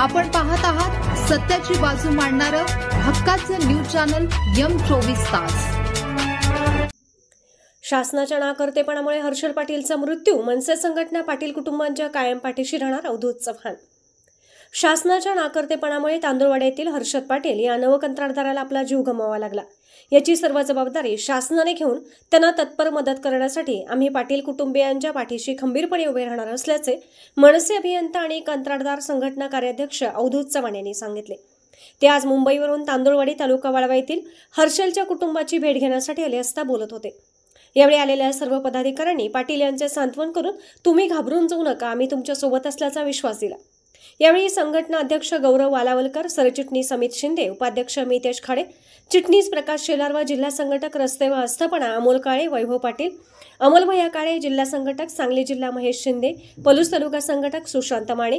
आपण पाहत आहात सत्याची बाजू मांडणारं हक्काचं न्यूज चॅनल M24 तास। शासनाच्या नाकर्तेपणामुळे हर्षल पाटीलचा मृत्यू, मनसे संघटना पाटील कुटुंबांच्या कायम पाठीशी राहणार, अवधूत चव्हाण। शासनाच्या नाकर्तेपणामुळे तांदुळवाडी येथील हर्षल पाटील या नवकंत्राटदाराला आपला जीव गमवावा लागला। याची सर्व जबाबदारी शासनाने घेऊन त्यांना तत्पर मदत करण्यासाठी आम्ही पाटील कुटुंबियांच्या पाठीशी खंबीरपणे उभे राहणार असल्याचे मनसे अभियंता आणि कंत्राटदार संघटना कार्याध्यक्ष अवधूत चव्हाण यांनी सांगितले। ते आज मुंबईवरून तांदुळवाडी तालुका वाळवा येथील हर्षलच्या कुटुंबाची भेट घेण्यासाठी आले असता बोलत होते। यावेळी आलेल्या सर्व पदाधिकाऱ्यांनी पाटील यांचे सांत्वन करून तुम्ही घाबरून जाऊ नका, आम्ही तुमच्या सोबत असल्याचा विश्वास दिला। यावेळी संघटना अध्यक्ष गौरव वालावलकर, सरचिटणीस अमित शिंदे, उपाध्यक्ष मितेश खाडे, चिटणीस प्रकाश शेलार व जिल्हा संघटक रस्ते व आस्थापना अमोल काळे, वैभव पाटील, अमोल भैया काळे, जिल्हा संघटक सांगली जिल्हा महेश शिंदे, पलूस तालुका संघटक सुशांत माने,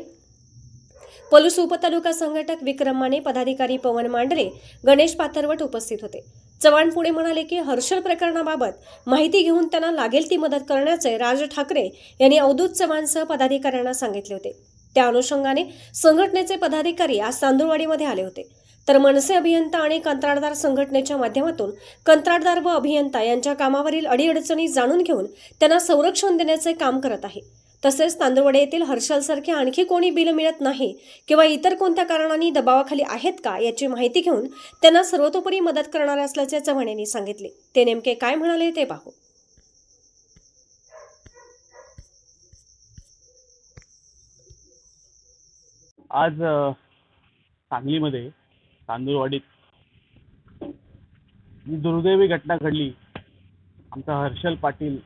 पलूस उपतालुका संघटक विक्रम माने, पदाधिकारी पवन मांडरे, गणेश पाथरवट उपस्थित होते। चव्हाण पुढे म्हणाले की हर्षल प्रकरणाबाबत माहिती घेऊन त्यांना लागेल ती मदत करण्याचे राज ठाकरे यांनी अवधूत चव्हाणसह पदाधिकाऱ्यांना सांगितले होते। त्या अनुषंगाने संघटनेचे पदाधिकारी आज तांदुळवाडीमध्ये आले होते। तर मनसे अभियंता आणि कंत्राटदार संघटनेच्या माध्यमातून कंत्राटदार व अभियंता यांच्या कामावरील अडीअडचणी जाणून घेऊन त्यांना संरक्षण देण्याचे काम करत आहे। तसेच तांदुळवाडी येथील हर्षलसारखे आणखी कोणी बिल मिळत नाही किंवा इतर कोणत्या कारणांनी दबावाखाली आहेत का याची माहिती घेऊन त्यांना सर्वतोपरी मदत करणार असल्याचे चव्हाण यांनी सांगितले। ते नेमके काय म्हणाले ते पाहू। आज सांगलीमध्ये तांदुळवाडीत दुर्दैवी घटना घडली। आमचा हर्षल पाटील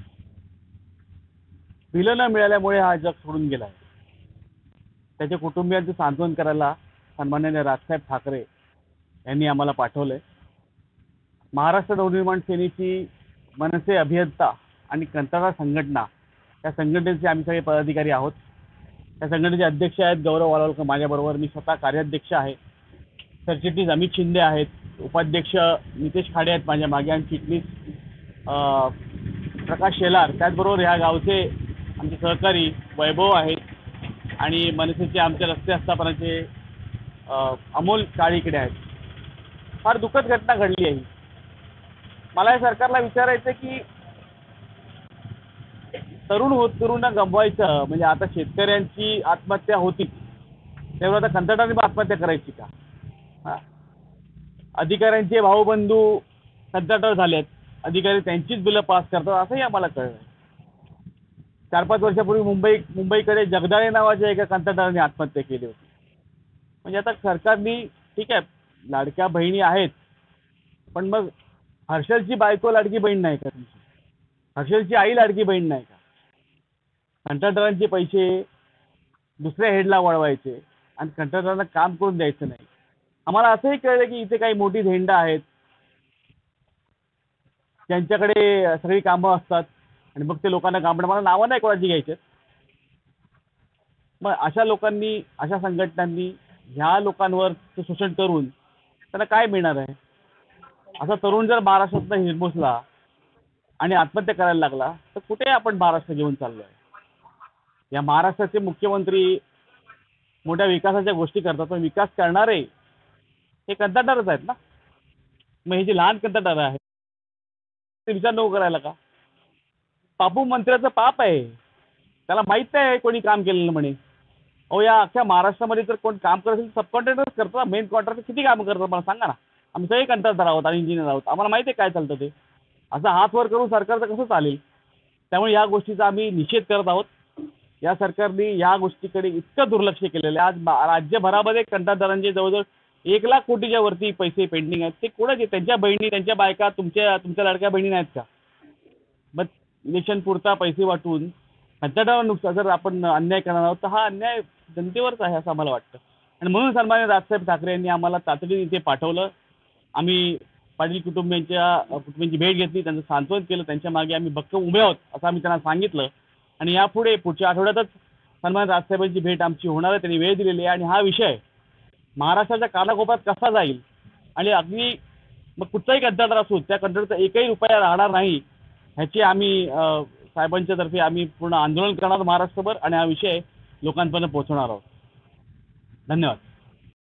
बिलं न मिळाल्यामुळे हा जग सोडून गेला आहे। त्याच्या कुटुंबियांचं सांत्वन करायला सन्माननीय राजसाहेब ठाकरे यांनी आम्हाला पाठवलंय। महाराष्ट्र नवनिर्माण सेनेची मनसे अभियंता आणि कंत्राटदार संघटना या संघटनेचे आम्ही सगळे पदाधिकारी आहोत। त्या संघटनेचे अध्यक्ष आहेत गौरव वालावलकर, माझ्याबरोबर मी स्वतः कार्याध्यक्ष आहे। सरचिटणीस अमित शिंदे आहेत, उपाध्यक्ष मितेश खाडे आहेत माझ्या मागे, आणि चिटणीस प्रकाश शेलार, त्याचबरोबर ह्या गावचे आमचे सहकारी वैभव आहेत आणि मनसेचे आमच्या रस्ते आस्थापनाचे अमोल काळे इकडे आहेत। फार दुःखद घटना घडली आहे। मला या सरकारला विचारायचं की तरुण गमवायचं म्हणजे आता शेतकऱ्यांची आत्महत्या होती तेव्हा आता कंत्राटदारांनी आत्महत्या करायची का? अधिकाऱ्यांचे भाऊबंधू कंत्राटदार झालेत, अधिकारी त्यांचीच बिलं पास करतात असंही आम्हाला कळलं। 4-5 वर्षापूर्वी मुंबईकडे जगदाळे नावाच्या एका कंत्राटदाराने आत्महत्या केली होती। म्हणजे आता सरकारने ठीक आहे लाडक्या बहिणी आहेत, पण मग हर्षलची बायको लाडकी बहीण नाही का? हर्षलची आई लाडकी बहीण नाही का? कंत्राटदारांचे पैसे दुसऱ्या हेडला वळवायचे आणि कंत्राटदारांना काम करून द्यायचं नाही। आम्हाला असंही कळलं की इथे काही मोठी झेंडा आहेत त्यांच्याकडे सगळी कामं असतात आणि मग ते लोकांना काम, मला नावं नाही कोणाची घ्यायची। मग अशा लोकांनी, अशा संघटनांनी ह्या लोकांवर शोषण करून त्यांना काय मिळणार आहे? असा तरुण जर महाराष्ट्रातनं हिरमोसला आणि आत्महत्या करायला लागला तर कुठे आपण महाराष्ट्र घेऊन चाललोय? या महाराष्ट्राचे मुख्यमंत्री मोठ्या विकासाच्या गोष्टी करतात, पण विकास करणारे हे कंत्राटदारच आहेत ना। मग हे जे लहान कंत्राटदार आहेत ते विचार नको करायला का? बापू मंत्र्याचं पाप आहे, त्याला माहित आहे कोणी काम केलेलं म्हणे। अहो या अख्ख्या महाराष्ट्रामध्ये जर कोण काम करत असेल सब कॉन्ट्रॅक्टरच करतात, मेन कॉन्ट्रॅक्टर किती कामं करतात मला सांगा ना। आम्ही सगळे कंत्राटदार आहोत आणि इंजिनियर आहोत, आम्हाला माहिती आहे काय चालतं ते। असा हात वर करून सरकारचं कसं चालेल? त्यामुळे या गोष्टीचा आम्ही निषेध करत आहोत। या सरकारने या गोष्टीकडे इतकं दुर्लक्ष केलेलं आहे। आज राज्यभरामध्ये कंत्राटदारांचे जवळजवळ 1 लाख कोटीच्या वरती पैसे पेंडिंग आहेत। ते कोणाचे? त्यांच्या बहिणी, त्यांच्या बायका, तुमच्या लाडक्या बहिणी नाहीत का? मग इलेक्शन पुरता पैसे वाटून कंत्राटदारांना नुकसान, जर आपण अन्याय करणार आहोत तर हा अन्याय जनतेवरच आहे असं आम्हाला वाटतं। आणि म्हणून सन्माननीय राजसाहेब ठाकरे यांनी आम्हाला तातडीने इथे पाठवलं। आम्ही पाटील कुटुंबियांची भेट घेतली, त्यांचं सांत्वन केलं, त्यांच्या मागे आम्ही भक्कम उभे आहोत असं आम्ही त्यांना सांगितलं। आणि यापुढे पुढच्या आठवड्यातच सन्माननीय राजसाहेबांची भेट आमची होणार आहे, त्यांनी वेळ दिलेली आहे। आणि हा विषय महाराष्ट्राच्या कानाकोपऱ्यात कसा जाईल आणि अगदी मग कुठचाही कंत्राटदार असो त्या कंत्राटदाराचा एकही रुपया राहणार नाही ह्याची आम्ही साहेबांच्या तर्फे आम्ही पूर्ण आंदोलन करणार महाराष्ट्रभर आणि हा विषय लोकांपर्यंत पोहोचवणार आहोत। धन्यवाद।